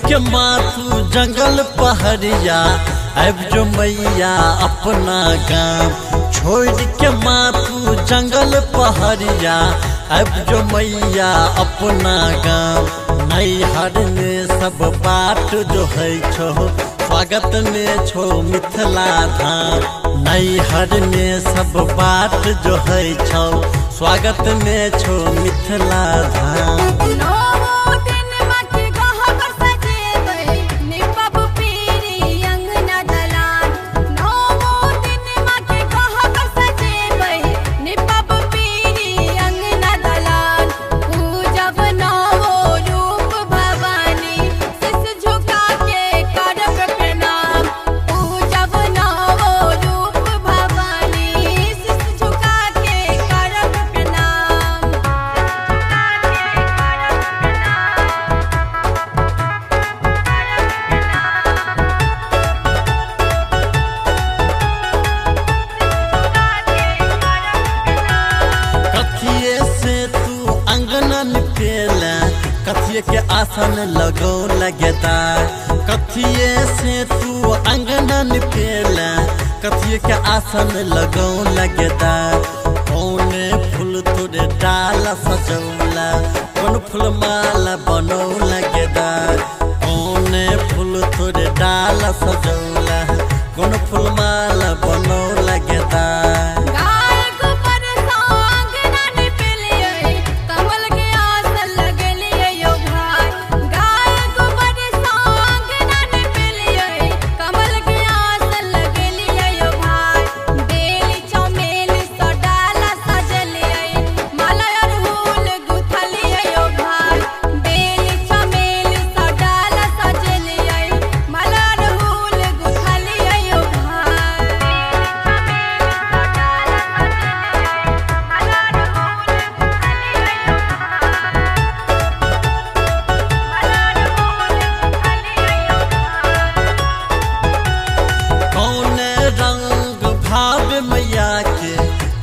के माथू जंगल पहरिया अब जो मैया अपना गाँव छोड़ के माथू जंगल पहरिया अब जो मैया अपना गाँव नैहर में सब बात जो है छो स्वागत में छो मिथिला धाम नैहर में सब बात जो है छो स्वागत में छो मिथिला धाम। कथिए के आसन लगो लगेदा कथिए से तू अंगना निपेला कथिए के आसन लगो लगेदा कौन फूल तोरे डाला सजौला कौन फूल माला बनो लगेदा कौन फूल तोरे डाला सजौला कौन फूल माला बनो लगेदा।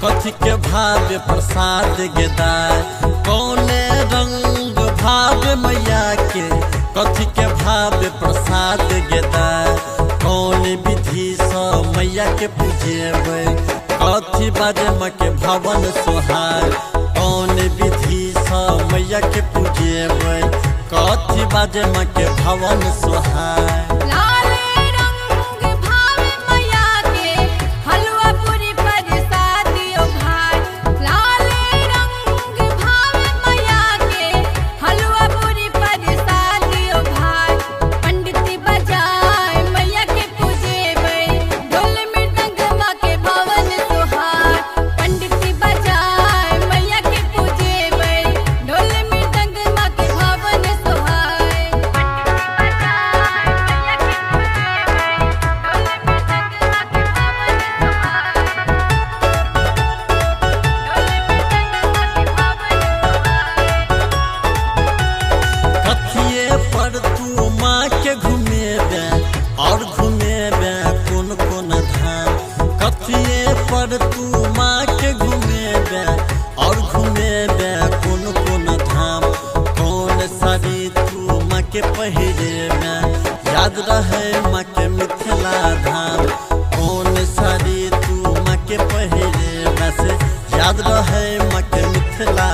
कथी के भाव्य प्रसाद गेदाय कौन रंग भाव्य मैया के कथी के भाव्य प्रसाद गेदाय कौन विधि से मैया के पूजेबै कथी बाजे माँ के भवन सोहाय कौन विधि से मैया के पूजेबै कथी बाजे माँ के भवन सोहाय। और घूमेबे कौन कौन धाम कथिए पर तू माँ के घूमेबे और घूमेबे कौन कौन धाम कौन साड़ी तू माँ के पहिरेबे याद रहे माँ के मिथिला धाम कौन साड़ी तू माँ के पहिरेबे से याद रहे माँ के मिथिला